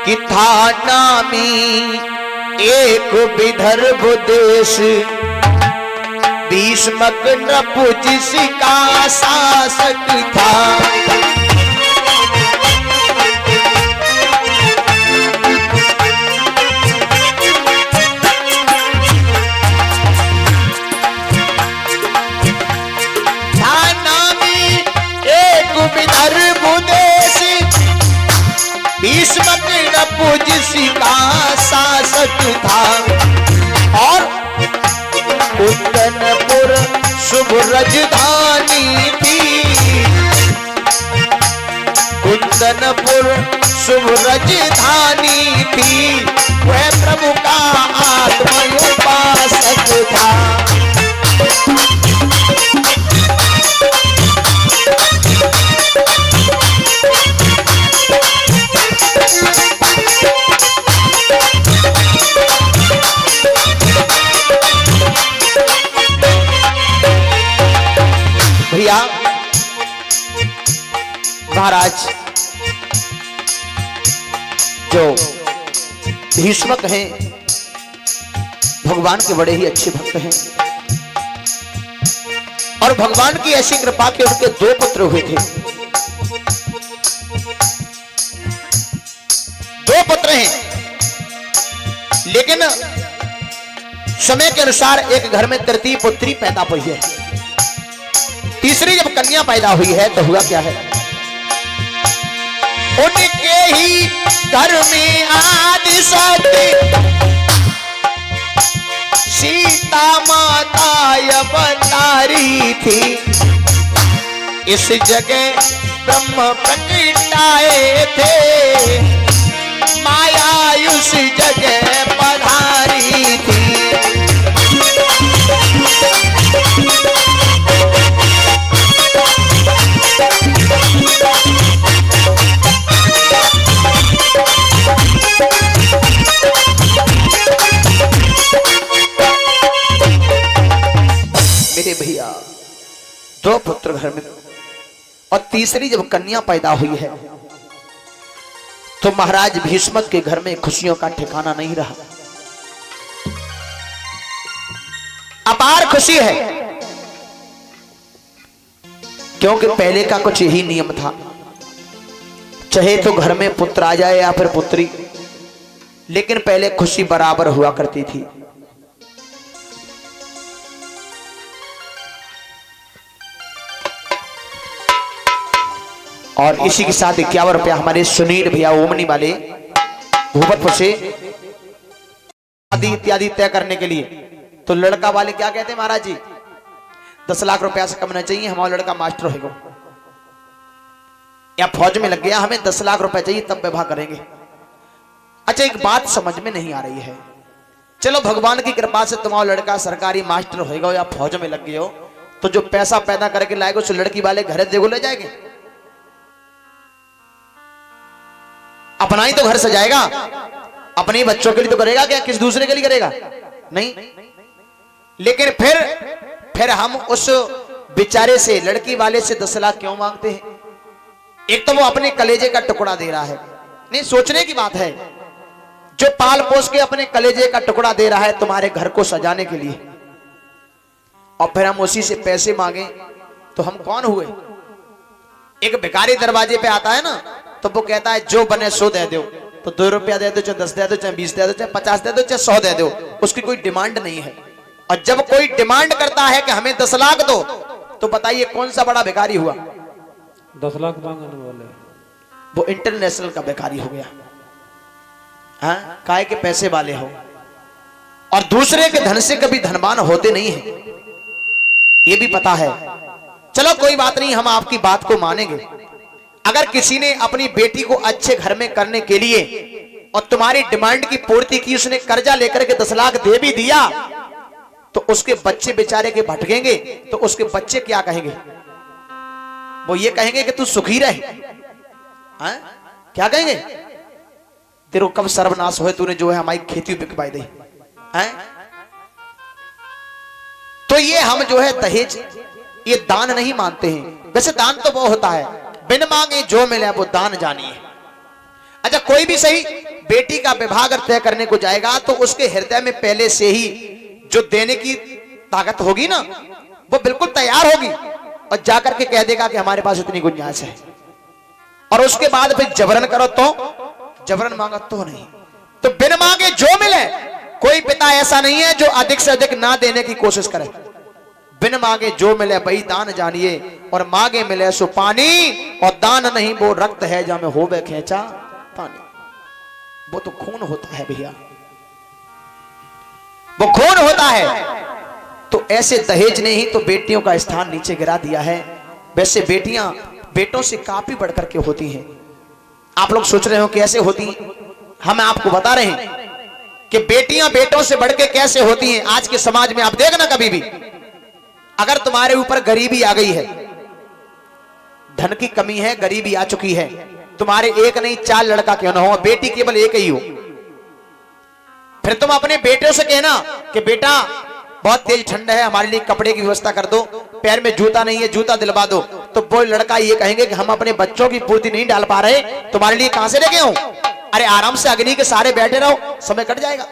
कि था नामी एक विदर्भ देश, भीष्मक नपुंसक का शासक था। विदर्भ देश भीष्मक नपुंसक का शासक था। और कुंदनपुर शुभ राजधानी थी, कुंदनपुर शुभ राजधानी थी। वह प्रभु का आत्मोपासक था। भैया महाराज जो भीष्मक हैं भगवान के बड़े ही अच्छे भक्त हैं, और भगवान की ऐसी कृपा के उनके 2 पुत्र हुए थे। 2 पुत्र हैं, लेकिन समय के अनुसार एक घर में तृतीय पुत्री पैदा हुई है। तीसरी जब कन्या पैदा हुई है तो हुआ क्या है, उनके ही घर में आदि सती सीता माता अवतारी थी। इस जगह ब्रह्म प्रकटाए थे, माया उस जगह पधारी थी। मेरे भैया 2 पुत्र घर में, और तीसरी जब कन्या पैदा हुई है तो महाराज भीष्मक के घर में खुशियों का ठिकाना नहीं रहा। अपार खुशी है, क्योंकि पहले का कुछ यही नियम था, चाहे तो घर में पुत्र आ जाए या फिर पुत्री, लेकिन पहले खुशी बराबर हुआ करती थी। और इसी के साथ 51 रुपया हमारे सुनील भैया ओमनी वाले भूपतपुर से आदि इत्यादि तय करने के लिए। तो लड़का वाले क्या कहते हैं महाराज जी, 10 लाख रुपया से कम नहीं चाहिए, हमारा लड़का मास्टर होगा या फौज में लग गया, हमें 10 लाख रुपया चाहिए तब विवाह करेंगे। अच्छा, एक बात समझ में नहीं आ रही है, चलो भगवान की कृपा से तुम्हारा लड़का सरकारी मास्टर होगा या फौज में लग गए हो, तो जो पैसा पैदा करके लाएगा उस लड़की वाले घर देखो ले जाएंगे, अपना ही तो घर सजाएगा, अपने बच्चों के लिए तो करेगा क्या, किस दूसरे के लिए करेगा? नहीं। लेकिन फिर हम उस बेचारे से, लड़की वाले से 10 लाख क्यों मांगते हैं? एक तो वो अपने कलेजे का टुकड़ा दे रहा है, नहीं सोचने की बात है, जो पाल पोस के अपने कलेजे का टुकड़ा दे रहा है तुम्हारे घर को सजाने के लिए, और फिर हम उसी से पैसे मांगे तो हम कौन हुए? एक भिखारी दरवाजे पे आता है ना, तो वो कहता है जो बने सो दे दो, तो 2 रुपया दे दो, चाहे 10 दे दो, चाहे 20 दे दो, चाहे 50 दे दो, चाहे 100 दे दो, उसकी कोई डिमांड नहीं है। और जब कोई डिमांड करता है कि हमें 10 लाख दो, तो बताइए कौन सा बड़ा भिखारी हुआ? 10 लाख मांगने वाले वो इंटरनेशनल का भिखारी हो गया। हाँ, काहे के पैसे वाले हो, और दूसरे के धन से कभी धनवान होते नहीं है, ये भी पता है। चलो कोई बात नहीं, हम आपकी बात को मानेंगे। अगर किसी ने अपनी बेटी को अच्छे घर में करने के लिए और तुम्हारी डिमांड की पूर्ति की, उसने कर्जा लेकर के 10 लाख दे भी दिया, तो उसके बच्चे बेचारे के भटकेंगे, तो उसके बच्चे क्या कहेंगे? वो ये कहेंगे कि तू सुखी रहे। हाँ? क्या कहेंगे? तेरे को कब सर्वनाश होए, तूने जो है हमारी खेती बिकवाई दी। तो ये हम जो है दहेज, ये दान नहीं मानते हैं। वैसे दान तो वो होता है बिन मांगे जो मिले वो दान जानिए। अच्छा कोई भी सही बेटी का विवाह अगर तय करने को जाएगा तो उसके हृदय में पहले से ही जो देने की ताकत होगी ना, वो बिल्कुल तैयार होगी और जाकर के कह देगा कि हमारे पास इतनी गुंजाइश है। और उसके बाद फिर जबरन करो तो, जबरन मांगा तो नहीं। तो बिन मांगे जो मिले, कोई पिता ऐसा नहीं है जो अधिक से अधिक ना देने की कोशिश करे। बिन मांगे जो मिले भाई दान जानिए, और मांगे मिले सो पानी, और दान नहीं वो रक्त है जा में होवे खेचा पानी। वो तो खून होता है भैया, वो खून होता है। तो ऐसे दहेज ने ही तो बेटियों का स्थान नीचे गिरा दिया है। वैसे बेटियां बेटों से काफी बढ़कर के होती हैं। आप लोग सोच रहे हो कैसे होती हैं, हम आपको बता रहे हैं कि बेटियां बेटों से बढ़ के कैसे होती हैं। आज के समाज में आप देखना, कभी भी अगर तुम्हारे ऊपर गरीबी आ गई है, धन की कमी है, गरीबी आ चुकी है, तुम्हारे एक नहीं 4 लड़का क्यों ना हो, बेटी केवल एक ही हो, फिर तुम अपने बेटे से कहना कि बेटा बहुत तेज ठंड है, हमारे लिए कपड़े की व्यवस्था कर दो, पैर में जूता नहीं है जूता दिलवा दो। तो वो लड़का ये कहेंगे कि हम अपने बच्चों की पूर्ति नहीं डाल पा रहे, तुम्हारे लिए कहां से लेके आऊं? अरे आराम से अग्नि के सहारे बैठे रहो, समय कट जाएगा,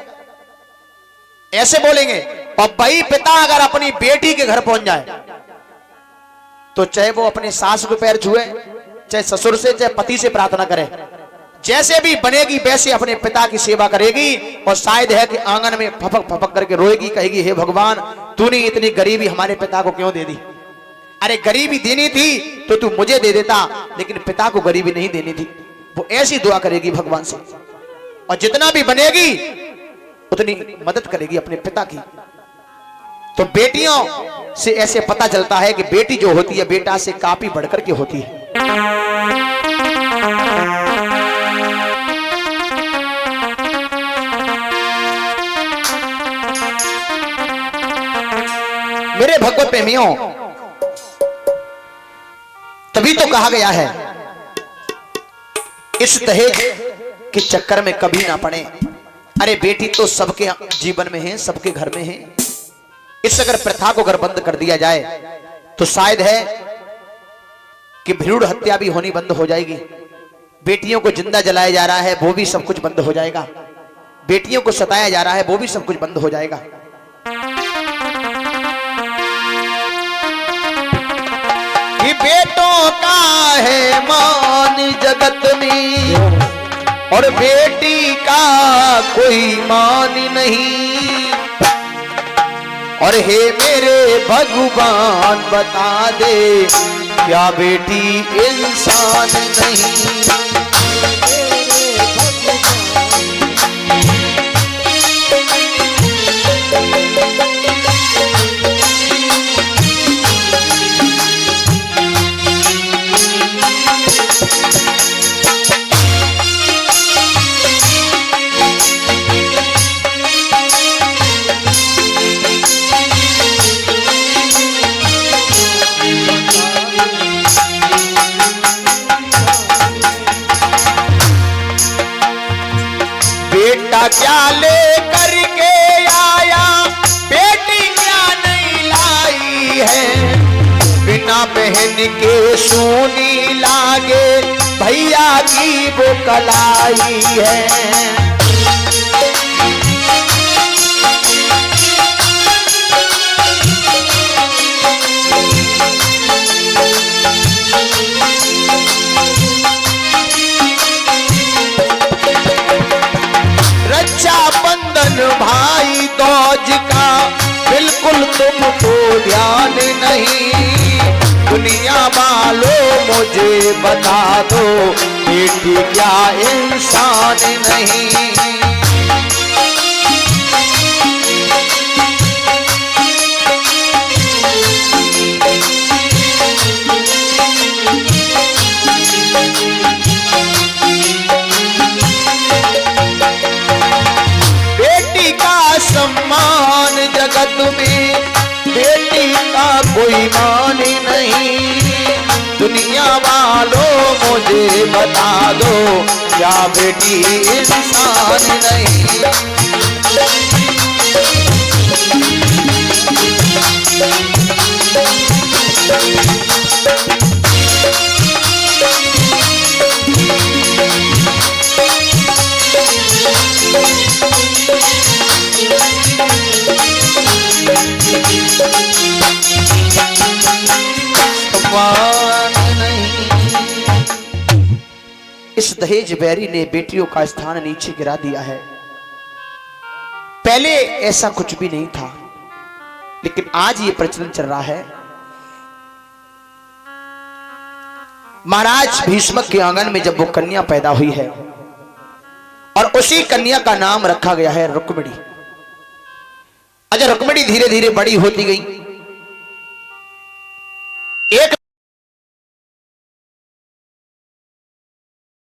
ऐसे बोलेंगे। और भाई पिता अगर अपनी बेटी के घर पहुंच जाए तो चाहे वो अपने सास के पैर छुए, चाहे ससुर से, चाहे पति से प्रार्थना करे, जैसे भी बनेगी वैसे अपने पिता की सेवा करेगी। और शायद है कि आंगन में फपक फपक करके रोएगी, कहेगी हे भगवान तूने इतनी गरीबी हमारे पिता को क्यों दे दी? अरे गरीबी देनी थी तो तू मुझे दे देता, लेकिन पिता को गरीबी नहीं देनी थी। वो ऐसी दुआ करेगी भगवान से, और जितना भी बनेगी उतनी मदद करेगी अपने पिता की। तो बेटियों से ऐसे पता चलता है कि बेटी जो होती है बेटा से काफी बढ़कर के होती है। मेरे भगवत प्रेमियों, तभी तो कहा गया है इस दहेज के चक्कर में कभी ना पड़े। अरे बेटी तो सबके जीवन में है, सबके घर में है। इस अगर प्रथा को अगर बंद कर दिया जाए तो शायद है कि भ्रूण हत्या भी होनी बंद हो जाएगी। बेटियों को जिंदा जलाया जा रहा है वो भी सब कुछ बंद हो जाएगा। बेटियों को सताया जा रहा है वो भी सब कुछ बंद हो जाएगा। कि बेटों का है मान जगत में, और बेटी का कोई मान नहीं। और हे मेरे भगवान बता दे क्या बेटी इंसान नहीं? क्या ले करके आया बेटी क्या नहीं लाई है? बिना बहन के सूनी लागे भैया की वो कलाई है। रक्षाबंधन भाई दौज का बिल्कुल तुमको ध्यान नहीं। दुनिया वालों मुझे बता दो बेटी क्या इंसान नहीं? सम्मान जगत में बेटी का कोई मान नहीं। दुनिया वालों मुझे बता दो क्या बेटी इंसान नहीं? इस दहेज बैरी ने बेटियों का स्थान नीचे गिरा दिया है। पहले ऐसा कुछ भी नहीं था, लेकिन आज ये प्रचलन चल रहा है। महाराज भीष्मक के आंगन में जब वो कन्या पैदा हुई है और उसी कन्या का नाम रखा गया है रुक्मिणी। अच्छा, रुक्मिणी धीरे धीरे बड़ी होती गई